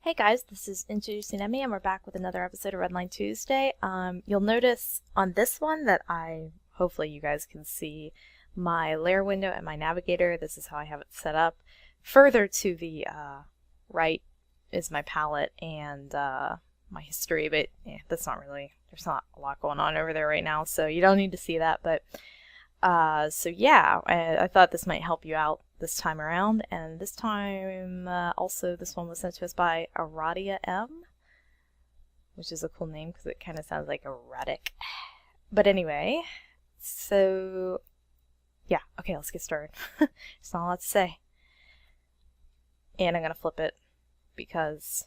Hey guys, this is Introducing Emmy, and we're back with another episode of Redline Tuesday. You'll notice on this one that hopefully you guys can see my layer window and my navigator. This is how I have it set up. Further to the right is my palette and my history, but that's not really, there's not a lot going on over there right now, so you don't need to see that. But so yeah, I thought this might help you out this time around, and this time also this one was sent to us by Aradia M, which is a cool name because it kind of sounds like erratic. But anyway, so yeah, okay, let's get started. There's not a lot to say, and I'm gonna flip it because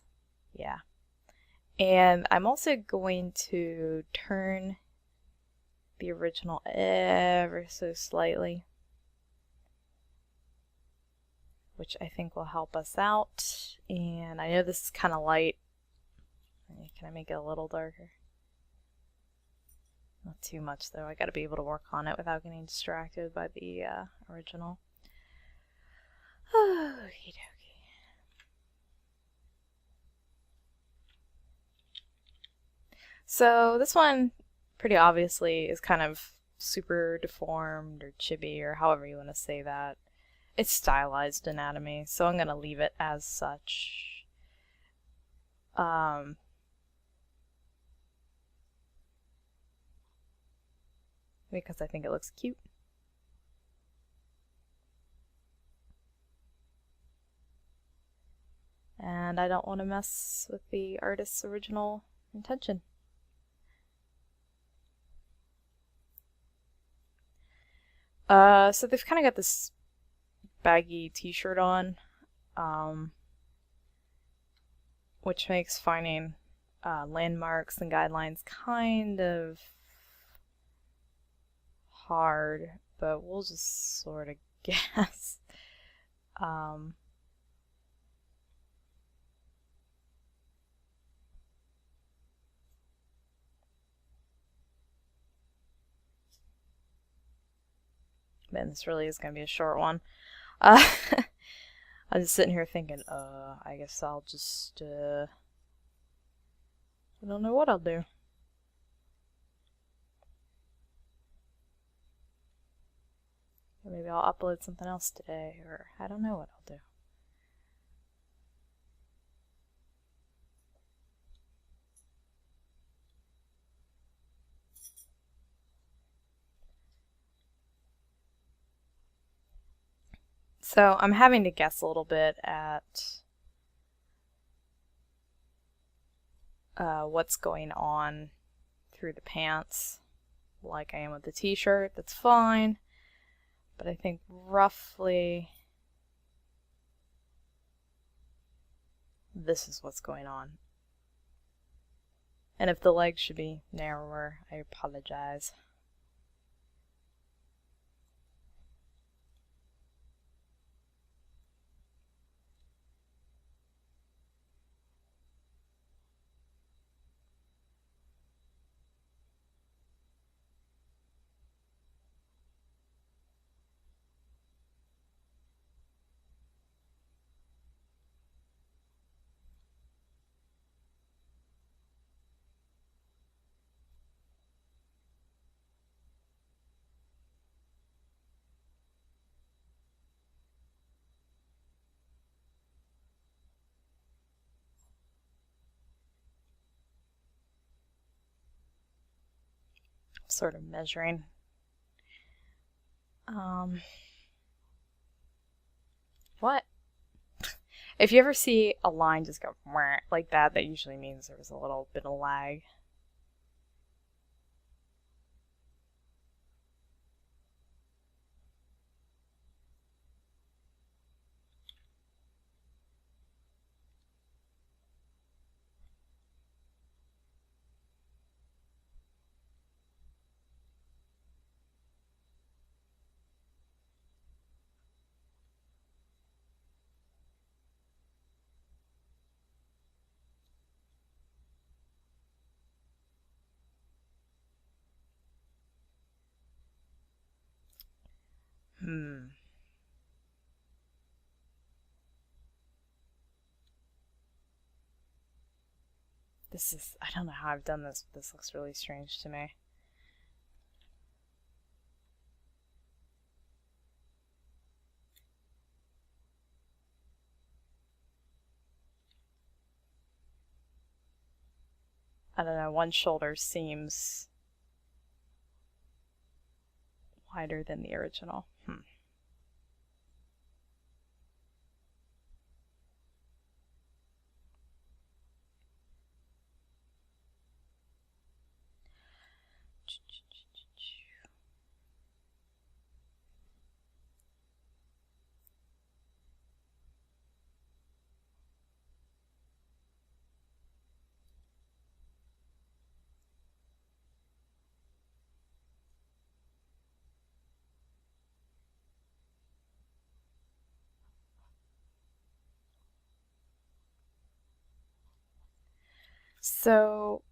yeah, and I'm also going to turn the original ever so slightly, which I think will help us out. And I know this is kind of light. Can I make it a little darker? Not too much though. I got to be able to work on it without getting distracted by the original. Okie dokie. So this one pretty obviously is kind of super deformed or chibi or however you want to say that. It's stylized anatomy, so I'm going to leave it as such. Because I think it looks cute. And I don't want to mess with the artist's original intention. So they've kind of got this baggy t-shirt on, which makes finding landmarks and guidelines kind of hard, but we'll just sort of guess. Man, this really is going to be a short one. I'm just sitting here thinking, I guess I'll just, I don't know what I'll do. Maybe I'll upload something else today, or I don't know what I'll do. So I'm having to guess a little bit at what's going on through the pants, like I am with the t-shirt. That's fine, but I think roughly this is what's going on. And if the legs should be narrower, I apologize. Sort of measuring. What? If you ever see a line just go like that, that usually means there was a little bit of lag. This is, I don't know how I've done this, but this looks really strange to me. I don't know, one shoulder seems wider than the original. So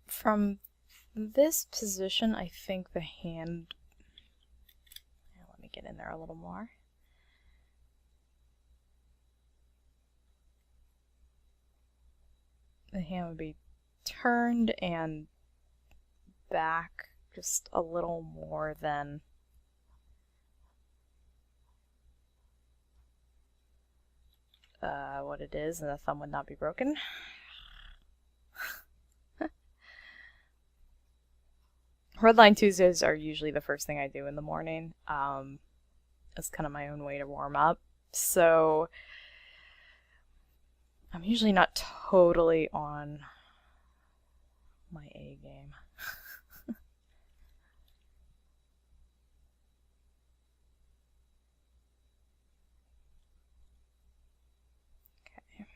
from this position, I think the hand, let me get in there a little more. The hand would be turned and back just a little more than what it is, and the thumb would not be broken. Redline Tuesdays are usually the first thing I do in the morning. It's kind of my own way to warm up. So I'm usually not totally on my A game. Okay.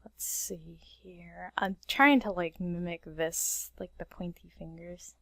Let's see here. I'm trying to like mimic this, like the pointy fingers.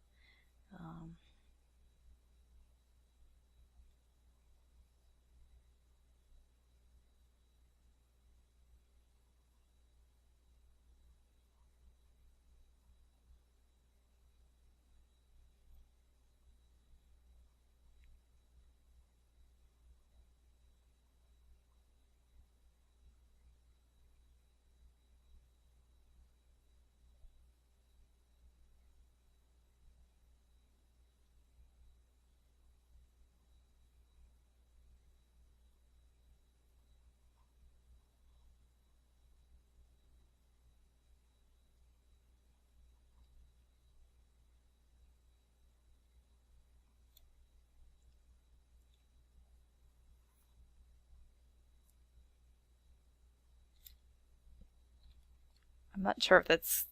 I'm not sure if that's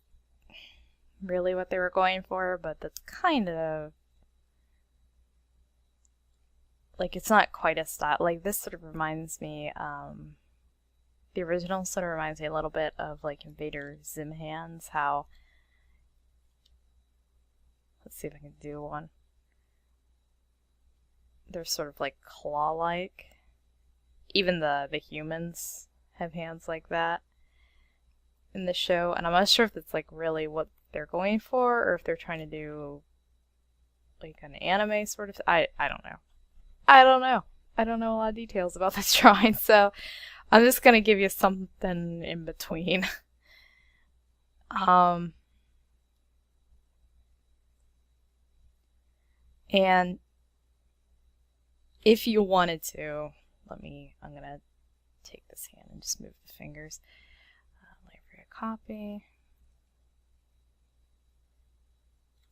really what they were going for, but that's kind of like, it's not quite a style. Like, this sort of reminds me, the original sort of reminds me a little bit of like Invader Zim hands, how, let's see if I can do one. They're sort of like claw-like. Even the humans have hands like that in the show, and I'm not sure if that's like really what they're going for, or if they're trying to do like an anime sort of. I don't know. I don't know. I don't know a lot of details about this drawing, so I'm just gonna give you something in between. And if you wanted to, I'm gonna take this hand and just move the fingers. Library copy.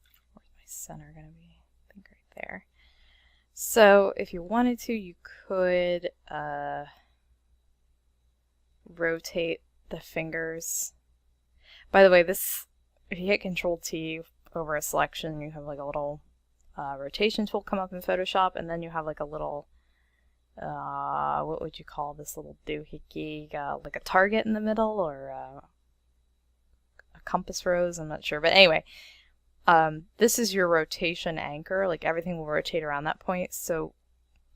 Where's my center gonna be? I think right there. So if you wanted to, you could rotate the fingers. By the way, this, if you hit Control T over a selection, you have like a little rotation tool come up in Photoshop, and then you have like a little, what would you call this little doohickey, like a target in the middle, or a compass rose, I'm not sure. But anyway, this is your rotation anchor, like everything will rotate around that point. So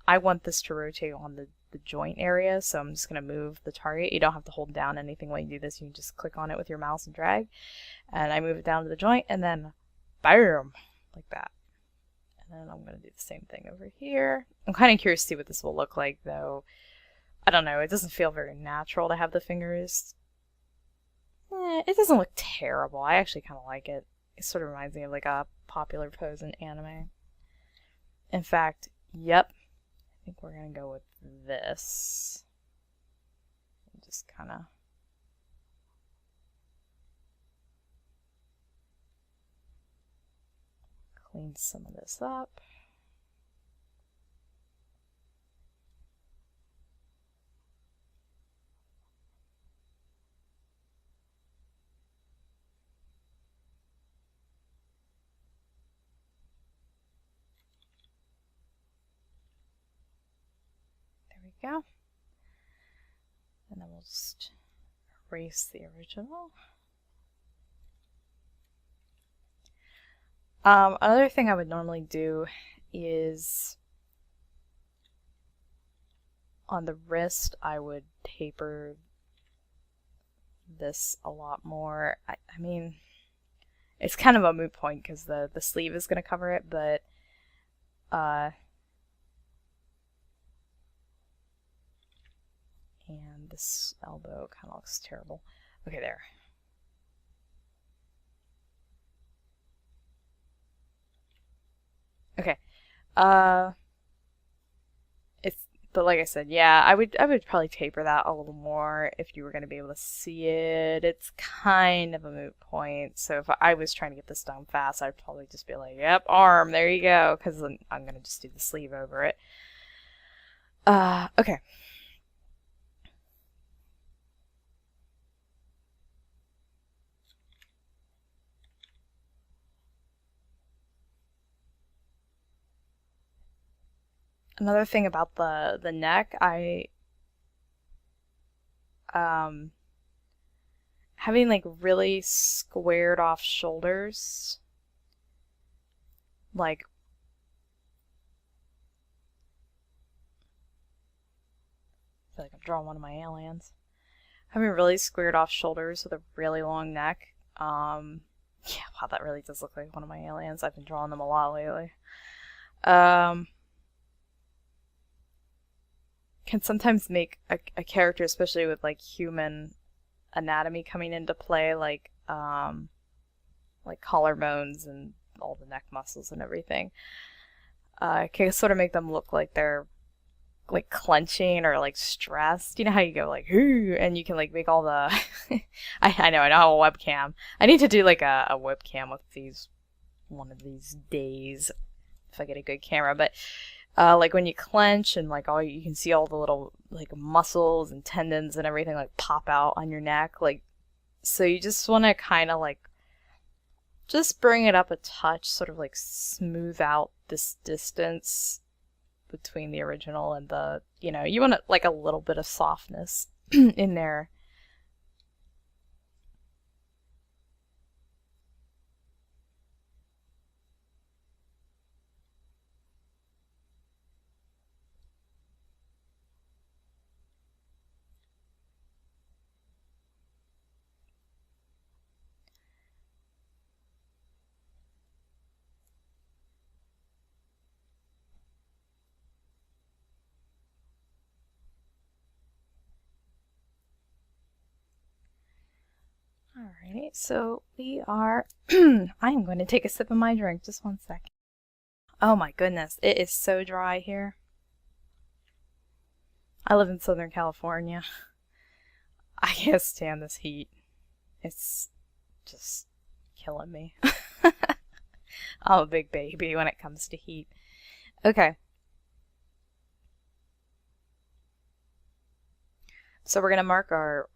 I want this to rotate on the joint area, so I'm just going to move the target. You don't have to hold down anything when you do this. You can just click on it with your mouse and drag. And I move it down to the joint, and then BAM! Like that. And then I'm going to do the same thing over here. I'm kind of curious to see what this will look like, though. I don't know. It doesn't feel very natural to have the fingers. It doesn't look terrible. I actually kind of like it. It sort of reminds me of like a popular pose in anime. In fact, yep. I think we're going to go with this. Just kind of clean some of this up. Go. And then we'll just erase the original. Another thing I would normally do is on the wrist, I would taper this a lot more. I mean, it's kind of a moot point because the sleeve is going to cover it, but and this elbow kind of looks terrible. Okay, there. Okay. But like I said, yeah, I would probably taper that a little more if you were going to be able to see it. It's kind of a moot point. So if I was trying to get this done fast, I'd probably just be like, yep, arm, there you go, because then I'm going to just do the sleeve over it. Okay. Another thing about the neck, having like really squared off shoulders, like I feel like I'm drawing one of my aliens. Having really squared off shoulders with a really long neck, yeah, wow, that really does look like one of my aliens. I've been drawing them a lot lately. Can sometimes make a character, especially with like human anatomy coming into play, like collarbones and all the neck muscles and everything, can sort of make them look like they're like clenching or like stressed. You know how you go like ooh, and you can like make all the I know how a webcam. I need to do like a webcam with these one of these days if I get a good camera, but like when you clench and like all you can see all the little like muscles and tendons and everything like pop out on your neck, like, so you just want to kind of like just bring it up a touch, sort of like smooth out this distance between the original and the, you know, you want like a little bit of softness in there. Alright, so we are, I'm going to take a sip of my drink, just one second. Oh my goodness, it is so dry here. I live in Southern California. I can't stand this heat. It's just killing me. I'm a big baby when it comes to heat. Okay. So we're going to mark our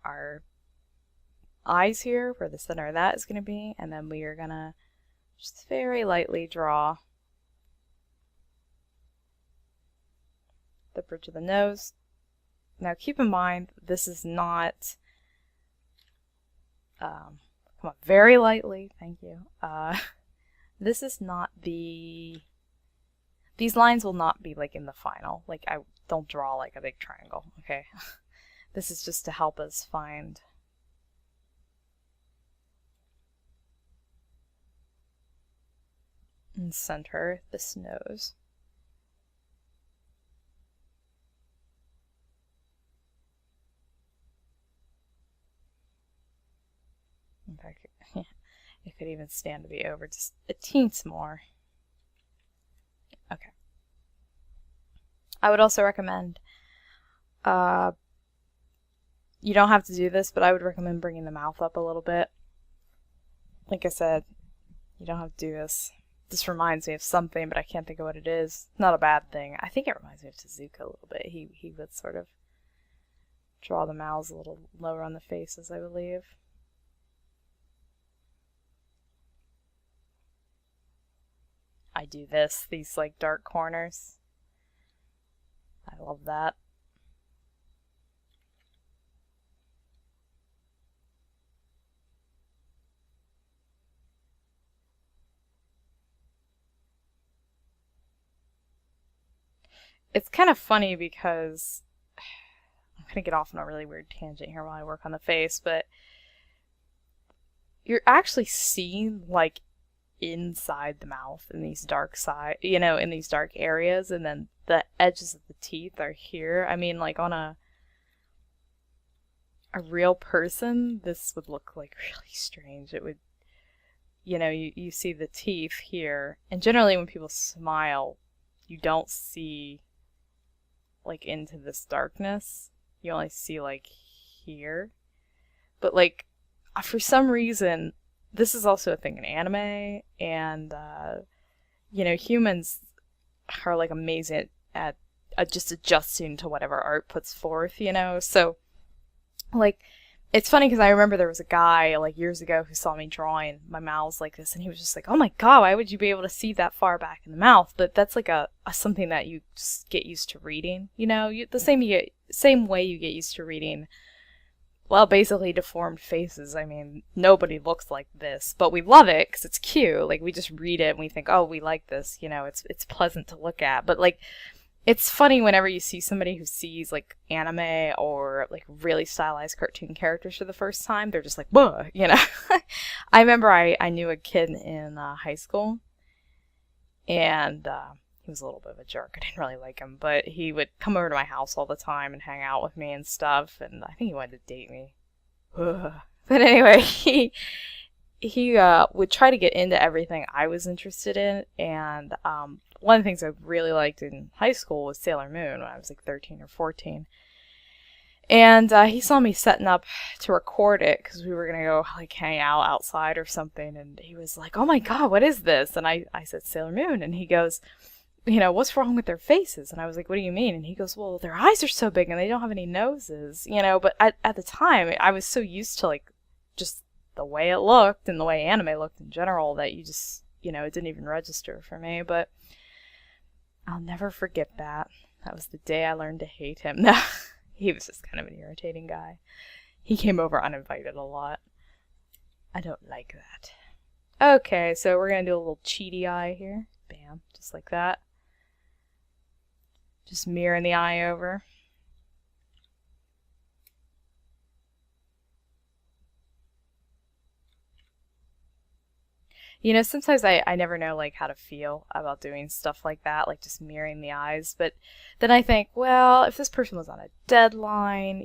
eyes here, where the center of that is going to be, and then we are going to Just very lightly draw the bridge of the nose. Now keep in mind, this is not, come on, very lightly, thank you. This is not these lines will not be like in the final. Like, I don't draw like a big triangle, okay? This is just to help us find and center this nose. In fact, it could even stand to be over just a teens more. Okay. I would also recommend, you don't have to do this, but I would recommend bringing the mouth up a little bit. Like I said, you don't have to do this. This reminds me of something, but I can't think of what it is. Not a bad thing. I think it reminds me of Tezuka a little bit. He would sort of draw the mouths a little lower on the faces, I believe. I do this, these like dark corners. I love that. It's kind of funny because I'm going to get off on a really weird tangent here while I work on the face, but you're actually seeing like inside the mouth in these dark in these dark areas, and then the edges of the teeth are here. I mean, like on a real person, this would look like really strange. It would, you see the teeth here, and generally when people smile, you don't see like into this darkness. You only see like here. But like, for some reason, this is also a thing in anime, and humans are like amazing at just adjusting to whatever art puts forth, so like, it's funny because I remember there was a guy like years ago who saw me drawing my mouths like this, and he was just like, oh my god, why would you be able to see that far back in the mouth? But that's like a something that you just get used to reading, the same way you get used to reading, well, basically deformed faces. I mean, nobody looks like this, but we love it because it's cute. Like, we just read it and we think, oh, we like this, it's pleasant to look at. But like, it's funny whenever you see somebody who sees like anime or like really stylized cartoon characters for the first time, they're just like, whoa, I remember I knew a kid in high school, and he was a little bit of a jerk. I didn't really like him, but he would come over to my house all the time and hang out with me and stuff, and I think he wanted to date me. But anyway, he would try to get into everything I was interested in, and one of the things I really liked in high school was Sailor Moon when I was like 13 or 14. And he saw me setting up to record it because we were going to go like hang out outside or something, and he was like, oh my god, what is this? And I said, Sailor Moon, and he goes, what's wrong with their faces? And I was like, what do you mean? And he goes, well, their eyes are so big and they don't have any noses, but at the time I was so used to like just the way it looked and the way anime looked in general that you just, it didn't even register for me. But I'll never forget that. That was the day I learned to hate him. No, he was just kind of an irritating guy. He came over uninvited a lot. I don't like that. Okay, so we're going to do a little cheaty eye here. Bam, just like that. Just mirroring the eye over. Sometimes I never know like how to feel about doing stuff like that, like just mirroring the eyes. But then I think, well, if this person was on a deadline,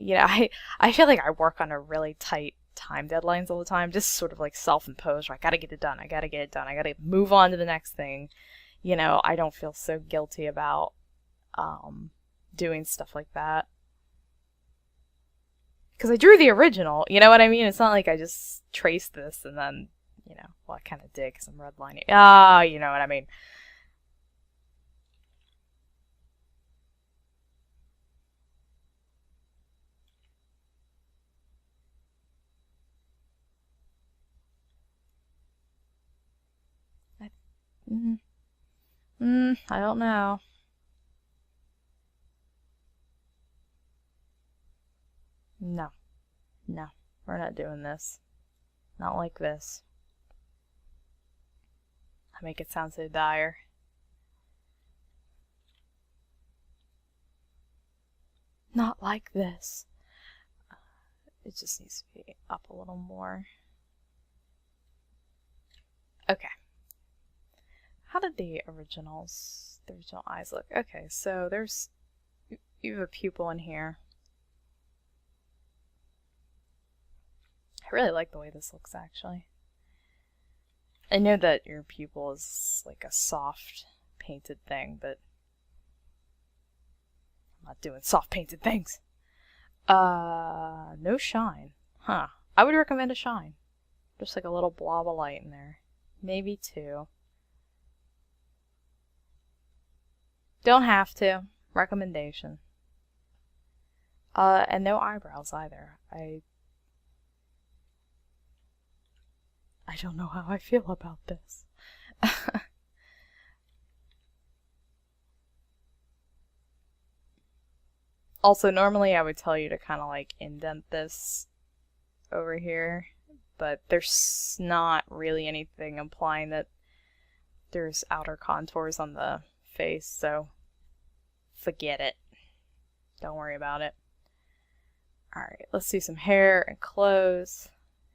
I feel like I work on a really tight time deadlines all the time, just sort of like self-imposed, I gotta get it done, I gotta get it done, I gotta move on to the next thing. I don't feel so guilty about doing stuff like that. Because I drew the original, you know what I mean? It's not like I just traced this and then, well, I kind of did because I'm redlining. Ah, you know what I mean. I don't know. No. No. We're not doing this. Not like this. I make it sound so dire. Not like this. It just needs to be up a little more. Okay. How did the original eyes look? Okay, so you have a pupil in here. I really like the way this looks, actually. I know that your pupil is like a soft painted thing, but I'm not doing soft painted things. No shine. Huh. I would recommend a shine. Just like a little blob of light in there. Maybe 2. Don't have to. Recommendation. And no eyebrows either. I don't know how I feel about this. Also, normally I would tell you to kind of like indent this over here, but there's not really anything implying that there's outer contours on the face, so forget it. Don't worry about it. Alright, let's do some hair and clothes,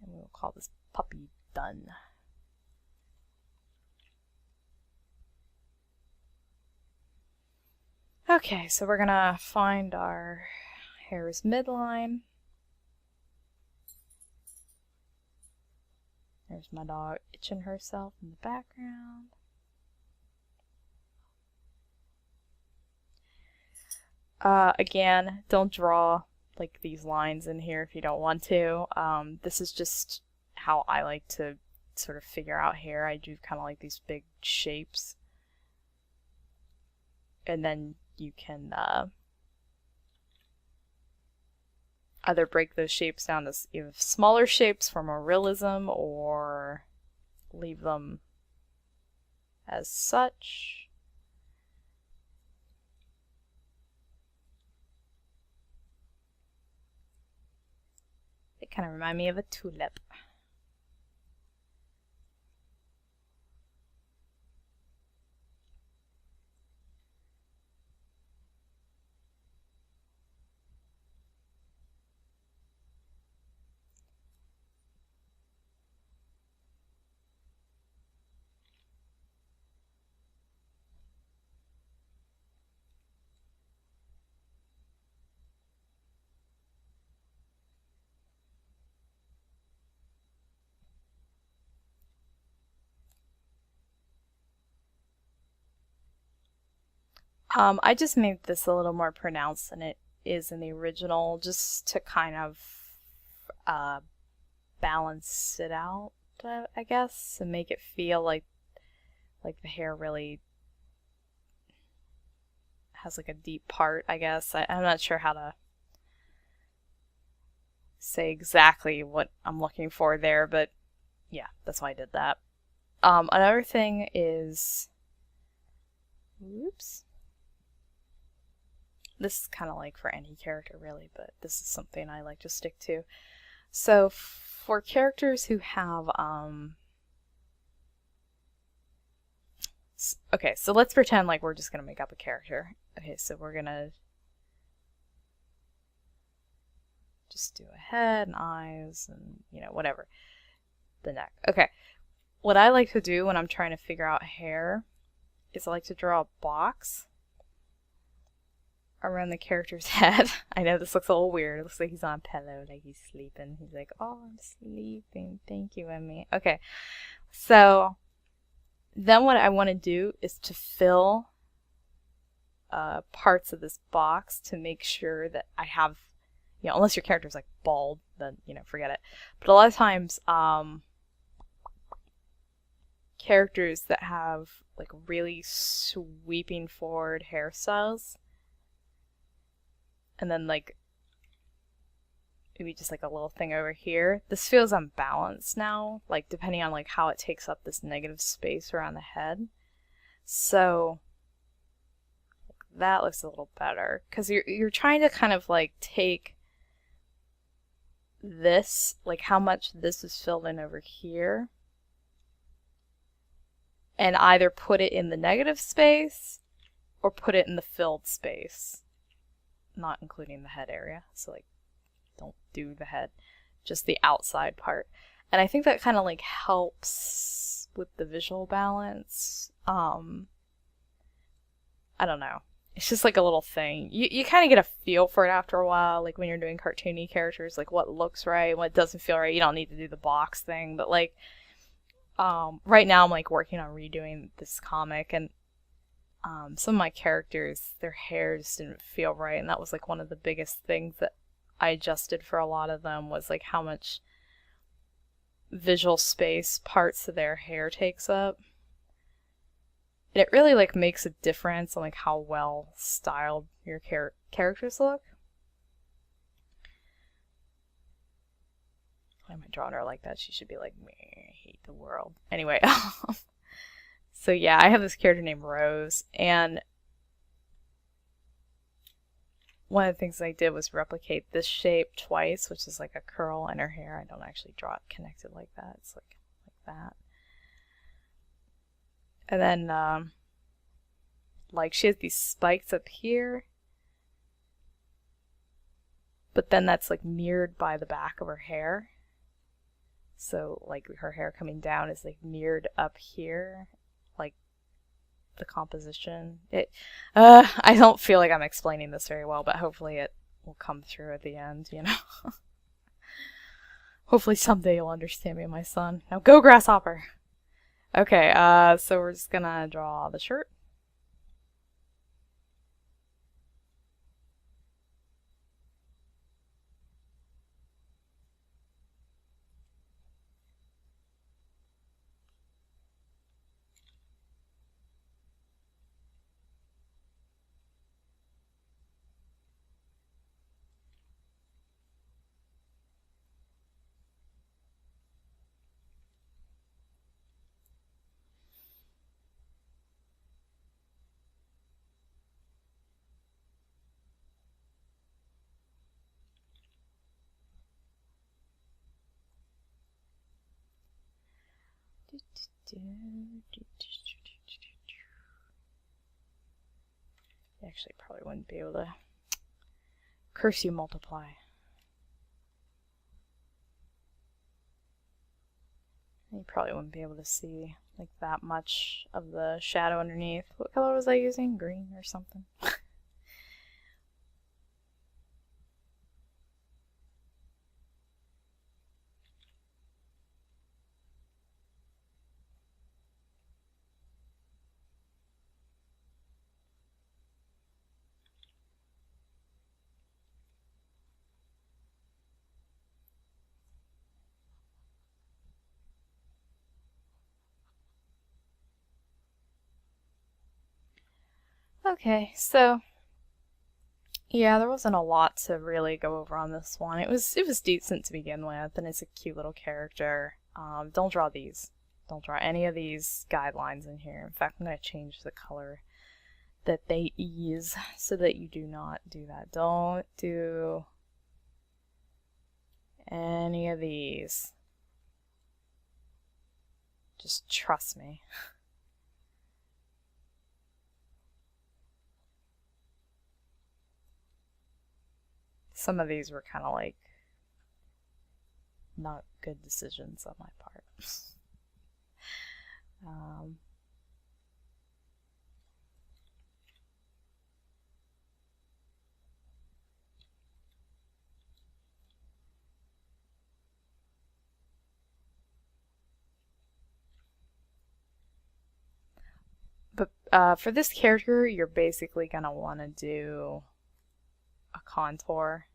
and we'll call this puppy done. Okay, so we're gonna find our hair's midline. There's my dog itching herself in the background. Again, don't draw like these lines in here if you don't want to. This is just how I like to sort of figure out hair. I do kind of like these big shapes. And then you can either break those shapes down to either smaller shapes for more realism, or leave them as such. They kind of remind me of a tulip. I just made this a little more pronounced than it is in the original, just to kind of balance it out, I guess, and make it feel like the hair really has like a deep part, I guess. I'm not sure how to say exactly what I'm looking for there, but yeah, that's why I did that. Another thing is, oops. This is kind of like for any character really, but this is something I like to stick to. So for characters who have, okay, so let's pretend like we're just gonna make up a character. Okay, so we're gonna just do a head and eyes and, you know, whatever. The neck. Okay, what I like to do when I'm trying to figure out hair is I like to draw a box around the character's head. I know this looks a little weird. It looks like he's on a pillow, like he's sleeping. He's like, oh, I'm sleeping. Thank you, Emmy. Okay, so then what I want to do is to fill parts of this box to make sure that I have, you know, unless your character's like bald, then, you know, forget it. But a lot of times, characters that have like really sweeping forward hairstyles, and then like maybe just like a little thing over here, this feels unbalanced now, like depending on like how it takes up this negative space around the head. So that looks a little better because you're trying to kind of like take this, like how much this is filled in over here, and either put it in the negative space or put it in the filled space, not including the head area. So like don't do the head, just the outside part. And I think that kind of like helps with the visual balance. I don't know. It's just like a little thing. You kind of get a feel for it after a while, like when you're doing cartoony characters, like what looks right, what doesn't feel right. You don't need to do the box thing, but like right now I'm like working on redoing this comic, and some of my characters, their hair just didn't feel right, and that was like one of the biggest things that I adjusted for a lot of them, was like how much visual space parts of their hair takes up. And it really like makes a difference on like how well styled your characters look. Why am I drawing her like that? She should be like, me, I hate the world. Anyway, so yeah, I have this character named Rose, and one of the things I did was replicate this shape twice, which is like a curl in her hair. I don't actually draw it connected like that. It's like that. And then, like, she has these spikes up here, but then that's like mirrored by the back of her hair. So like her hair coming down is like mirrored up here, like the composition. I don't feel like I'm explaining this very well, but hopefully it will come through at the end, you know. Hopefully someday you'll understand me and my son. Now go, grasshopper! Okay, so we're just gonna draw the shirt. Actually, probably wouldn't be able to. Curse you, multiply. You probably wouldn't be able to see like that much of the shadow underneath. What color was I using? Green or something? Okay, so yeah, there wasn't a lot to really go over on this one. It was decent to begin with, and it's a cute little character. Don't draw these. Don't draw any of these guidelines in here. In fact, I'm going to change the color that they use so that you do not do that. Don't do any of these. Just trust me. Some of these were kind of like not good decisions on my part. But for this character, you're basically going to want to do a contour,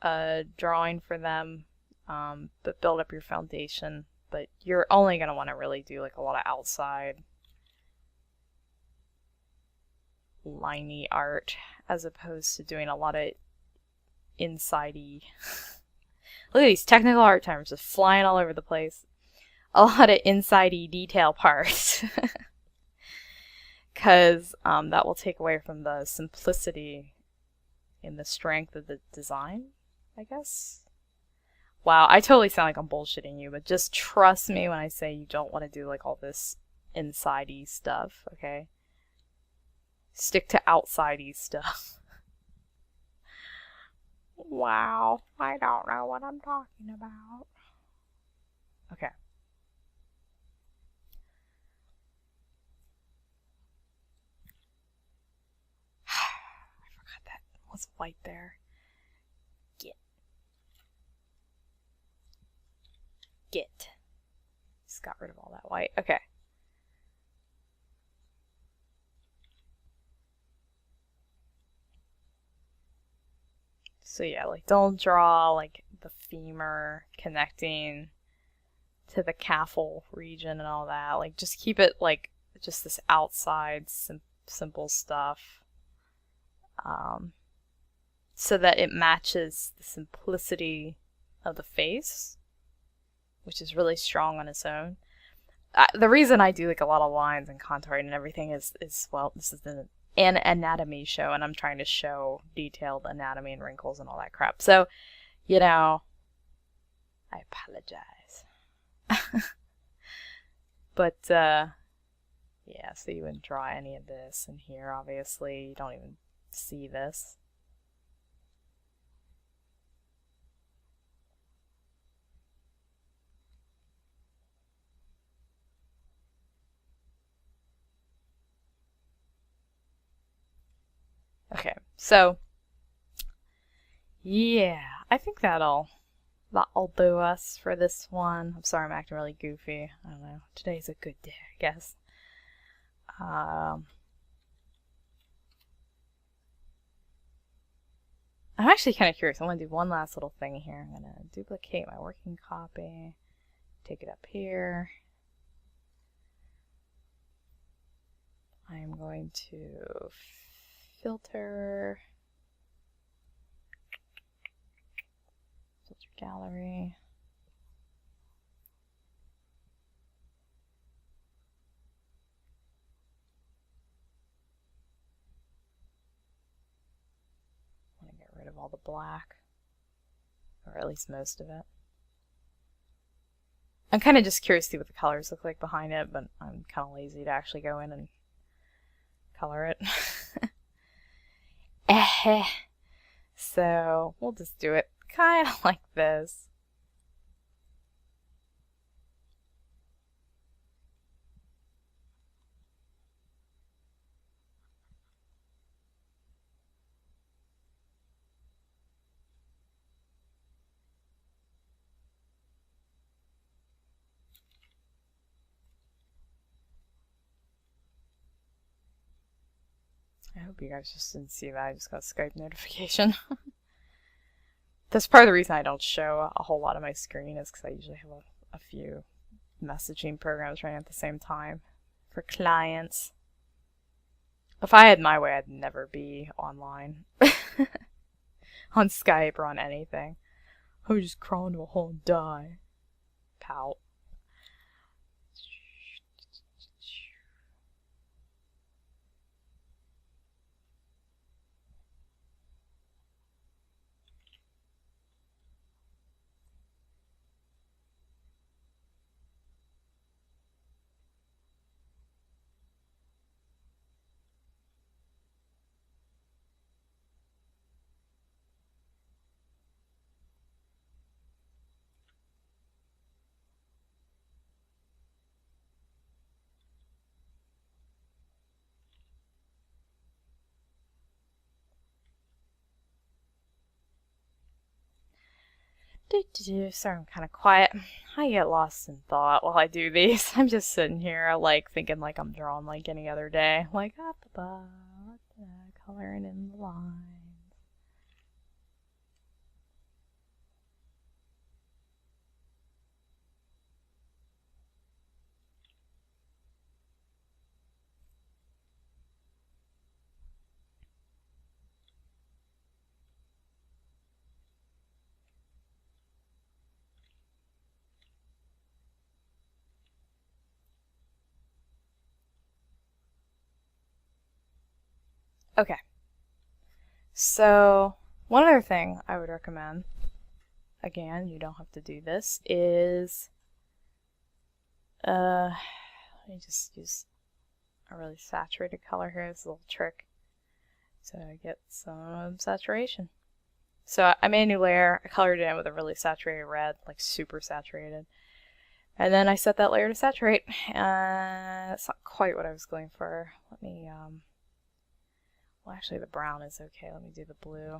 a drawing for them, but build up your foundation. But you're only going to want to really do like a lot of outside liney art as opposed to doing a lot of inside-y. Look at these technical art terms just flying all over the place. a lot of inside-y detail parts. Because that will take away from the simplicity and the strength of the design, I guess. Wow, I totally sound like I'm bullshitting you, but just trust me when I say you don't want to do like all this inside-y stuff, okay? Stick to outside-y stuff. Wow, I don't know what I'm talking about. Okay. I forgot that was white there. Get. Just got rid of all that white. Okay. So yeah, like don't draw like the femur connecting to the caffle region and all that. Like just keep it like just this outside simple stuff. So that it matches the simplicity of the face, which is really strong on its own. The reason I do like a lot of lines and contouring and everything is well, this is an anatomy show, and I'm trying to show detailed anatomy and wrinkles and all that crap. So, you know, I apologize. But, yeah, so you wouldn't draw any of this in here, obviously. You don't even see this. Okay, so yeah, I think that'll do us for this one. I'm sorry I'm acting really goofy. I don't know. Today's a good day, I guess. I'm actually kind of curious. I want to do one last little thing here. I'm going to duplicate my working copy, take it up here. I'm going to filter gallery. I want to get rid of all the black, or at least most of it. I'm kind of just curious to see what the colors look like behind it, but I'm kind of lazy to actually go in and color it. So we'll just do it kind of like this. I hope you guys just didn't see that. I just got a Skype notification. That's part of the reason I don't show a whole lot of my screen, is because I usually have a few messaging programs running at the same time for clients. If I had my way, I'd never be online on Skype or on anything. I would just crawl into a hole and die. Pout. Sorry, I'm kind of quiet. I get lost in thought while I do these. I'm just sitting here, like, thinking like I'm drawing like any other day. Like, coloring in the lines. Okay. So, one other thing I would recommend, again, you don't have to do this, is, let me just use a really saturated color here. This little trick to get some saturation. So I made a new layer, I colored it in with a really saturated red, like super saturated. And then I set that layer to saturate. That's not quite what I was going for. Let me, well actually the brown is okay, let me do the blue.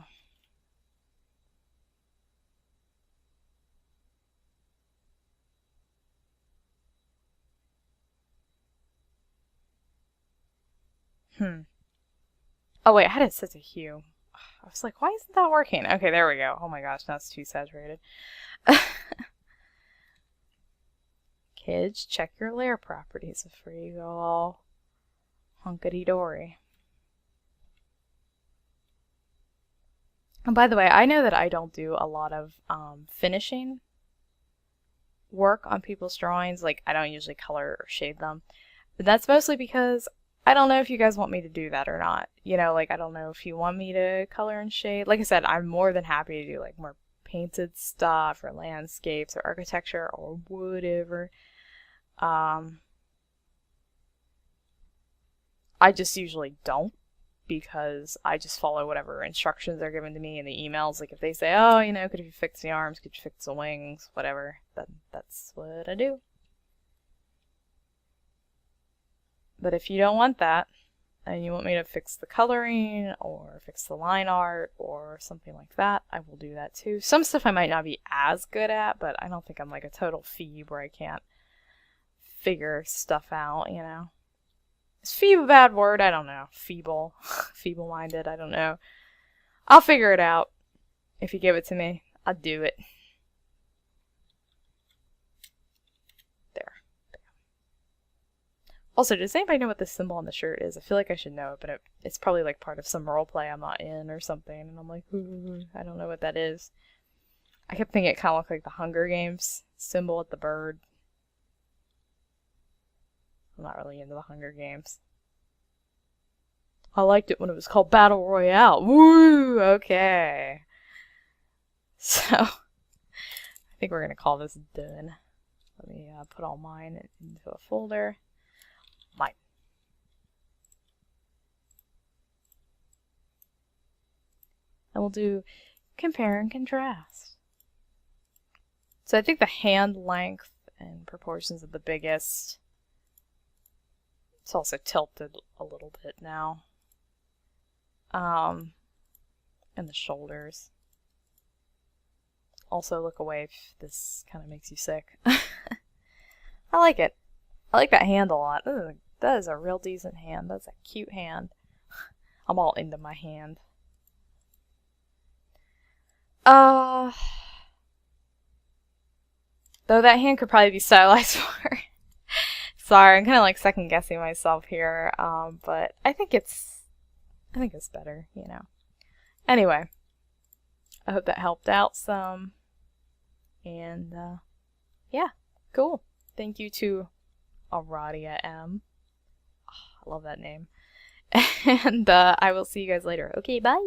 Oh wait, I had it set to hue. I was like, why isn't that working? Okay, there we go. Oh my gosh, now it's too saturated. Kids, check your layer properties before you go all hunkety-dory. And by the way, I know that I don't do a lot of finishing work on people's drawings. Like, I don't usually color or shade them. But that's mostly because I don't know if you guys want me to do that or not. You know, like, I don't know if you want me to color and shade. Like I said, I'm more than happy to do, like, more painted stuff or landscapes or architecture or whatever. I just usually don't, because I just follow whatever instructions are given to me in the emails. Like if they say, oh, you know, could you fix the arms, could you fix the wings, whatever, then that's what I do. But if you don't want that, and you want me to fix the coloring or fix the line art or something like that, I will do that too. Some stuff I might not be as good at, but I don't think I'm like a total phoebe where I can't figure stuff out, you know. Is phoebe a bad word? I don't know. Feeble. Feeble-minded, I don't know. I'll figure it out. If you give it to me, I'll do it. There. Also, does anybody know what this symbol on the shirt is? I feel like I should know it, but it's probably like part of some roleplay I'm not in or something, and I'm like, ooh, I don't know what that is. I kept thinking it kind of looked like the Hunger Games symbol with the bird. I'm not really into the Hunger Games. I liked it when it was called Battle Royale. Woo! Okay. So, I think we're going to call this done. Let me put all mine into a folder. Mine. And we'll do compare and contrast. So I think the hand length and proportions are the biggest. It's also tilted a little bit now. And the shoulders. Also look away if this kind of makes you sick. I like it. I like that hand a lot. That is a real decent hand. That's a cute hand. I'm all into my hand. Though that hand could probably be stylized more. Sorry, I'm kind of like second guessing myself here, but I think it's better, you know. Anyway, I hope that helped out some, and yeah, cool. Thank you to Aradia M. Oh, I love that name, and I will see you guys later. Okay, bye.